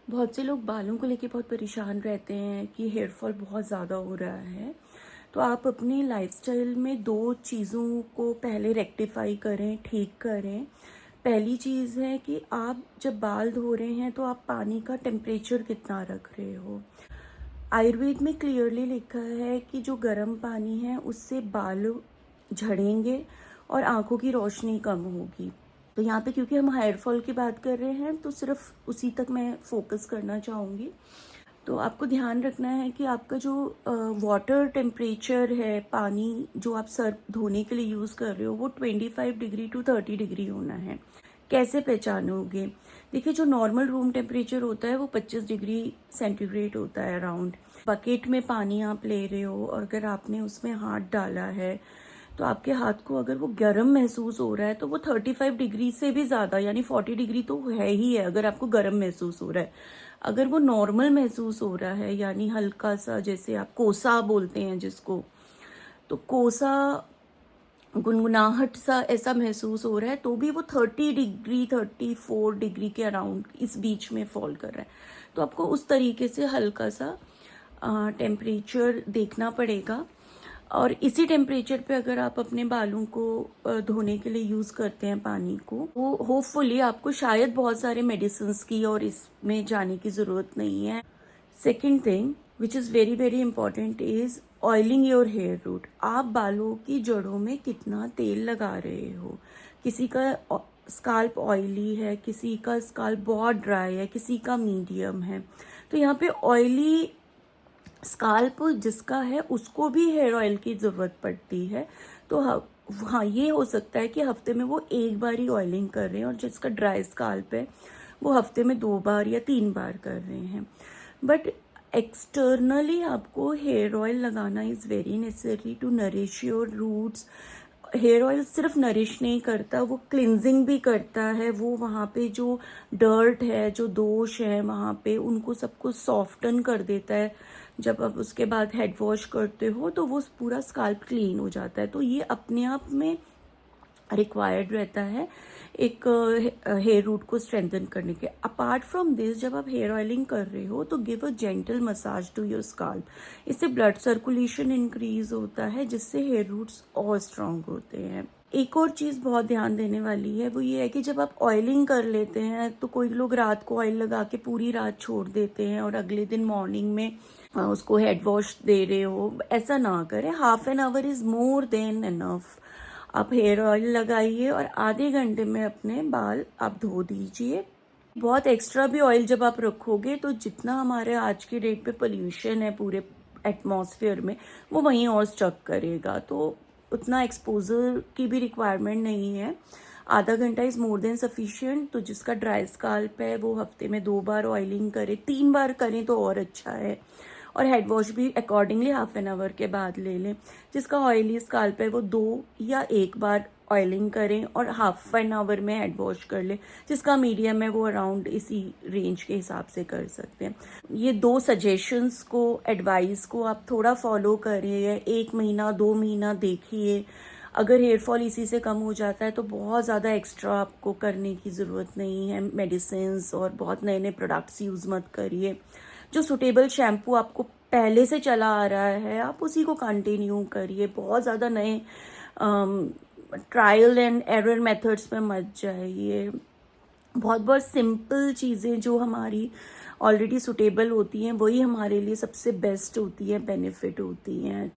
बहुत से लोग बालों को लेके बहुत परेशान रहते हैं कि हेयर फॉल बहुत ज़्यादा हो रहा है। तो आप अपनी लाइफस्टाइल में 2 चीज़ों को पहले रेक्टिफाई करें, ठीक करें। पहली चीज़ है कि आप जब बाल धो रहे हैं तो आप पानी का टेम्परेचर कितना रख रहे हो। आयुर्वेद में क्लियरली लिखा है कि जो गर्म पानी है उससे बाल झड़ेंगे और आंखों की रोशनी कम होगी। तो यहाँ पे क्योंकि हम हेयर फॉल की बात कर रहे हैं तो सिर्फ उसी तक मैं फोकस करना चाहूँगी। तो आपको ध्यान रखना है कि आपका जो वाटर टेम्परेचर है, पानी जो आप सर धोने के लिए यूज़ कर रहे हो वो 25 डिग्री टू 30 डिग्री होना है। कैसे पहचानोगे? देखिए, जो नॉर्मल रूम टेम्परेचर होता है वो 25 डिग्री सेंटीग्रेड होता है अराउंड। बकेट में पानी आप ले रहे हो और अगर आपने उसमें हाथ डाला है तो आपके हाथ को अगर वो गर्म महसूस हो रहा है तो वो 35 डिग्री से भी ज़्यादा यानी 40 डिग्री तो है ही है अगर आपको गर्म महसूस हो रहा है। अगर वो नॉर्मल महसूस हो रहा है यानी हल्का सा, जैसे आप कोसा बोलते हैं जिसको, तो कोसा गुनगुनाहट सा ऐसा महसूस हो रहा है तो भी वो 30 डिग्री 34 डिग्री के अराउंड इस बीच में फॉल कर रहा है। तो आपको उस तरीके से हल्का सा टेम्परेचर देखना पड़ेगा। और इसी टेम्परेचर पे अगर आप अपने बालों को धोने के लिए यूज़ करते हैं पानी को, वो होपफुली आपको शायद बहुत सारे मेडिसिन्स की और इसमें जाने की ज़रूरत नहीं है। Second thing which is very very important is oiling your hair root. आप बालों की जड़ों में कितना तेल लगा रहे हो। किसी का स्काल्प ऑयली है, किसी का स्काल्प बहुत ड्राई है, किसी का मीडियम है। तो यहाँ पे ऑयली स्काल्प जिसका है उसको भी हेयर ऑयल की ज़रूरत पड़ती है। तो हाँ, ये हो सकता है कि हफ्ते में वो एक बार ही ऑयलिंग कर रहे हैं और जिसका ड्राई स्काल्प है वो हफ्ते में 2 बार या 3 बार कर रहे हैं। बट एक्सटर्नली आपको हेयर ऑयल लगाना is very necessary to nourish your roots. Hair oil सिर्फ नरिश नहीं करता, वो क्लिनजिंग भी करता है। वो वहाँ पे जो डर्ट है, जो दोष है वहाँ पे, उनको सबको सॉफ्टन कर देता है। जब आप उसके बाद हेड वॉश करते हो तो वो पूरा स्काल्प क्लीन हो जाता है। तो ये अपने आप में रिक्वायर्ड रहता है एक हेयर रूट को स्ट्रेंथन करने के। अपार्ट फ्रॉम दिस, जब आप हेयर ऑयलिंग कर रहे हो तो give a gentle massage to your scalp. इससे ब्लड सर्कुलेशन इंक्रीज होता है जिससे हेयर रूट्स और स्ट्रांग होते हैं। एक और चीज़ बहुत ध्यान देने वाली है वो ये है कि जब आप ऑयलिंग कर लेते हैं तो कोई लोग रात को ऑयल लगा के पूरी रात छोड़ देते हैं और अगले दिन मॉर्निंग में उसको हेड वॉश दे रहे हो। ऐसा ना करें। Half an hour is more than enough. आप हेयर ऑयल लगाइए और आधे घंटे में अपने बाल आप धो दीजिए। बहुत एक्स्ट्रा भी ऑयल जब आप रखोगे तो जितना हमारे आज की डेट पे पोल्यूशन है पूरे एटमॉस्फेयर में, वो वहीं और स्टक करेगा। तो उतना एक्सपोजर की भी रिक्वायरमेंट नहीं है। आधा घंटा इज़ मोर देन सफिशिएंट। तो जिसका ड्राई स्काल्प है वो हफ्ते में 2 बार ऑयलिंग करे, 3 बार करें तो और अच्छा है। और हेड वॉश भी अकॉर्डिंगली हाफ एन आवर के बाद ले लें। जिसका ऑयली स्काल्प है वो 2 या 1 बार ऑयलिंग करें और हाफ एन आवर में हेड वॉश कर लें। जिसका मीडियम है वो अराउंड इसी रेंज के हिसाब से कर सकते हैं। ये 2 सजेशंस को, एडवाइस को आप थोड़ा फॉलो करिए। 1 महीना 2 महीना देखिए। अगर हेयर फॉल इसी से कम हो जाता है तो बहुत ज़्यादा एक्स्ट्रा आपको करने की ज़रूरत नहीं है। मेडिसिन्स और बहुत नए नए प्रोडक्ट्स यूज़ मत करिए। जो सुटेबल शैम्पू आपको पहले से चला आ रहा है आप उसी को कंटिन्यू करिए। बहुत ज़्यादा नए ट्रायल एंड एरर मेथड्स में मत जाइए। बहुत बहुत सिंपल चीज़ें जो हमारी ऑलरेडी सुटेबल होती हैं वही हमारे लिए सबसे बेस्ट होती हैं, बेनिफिट होती हैं।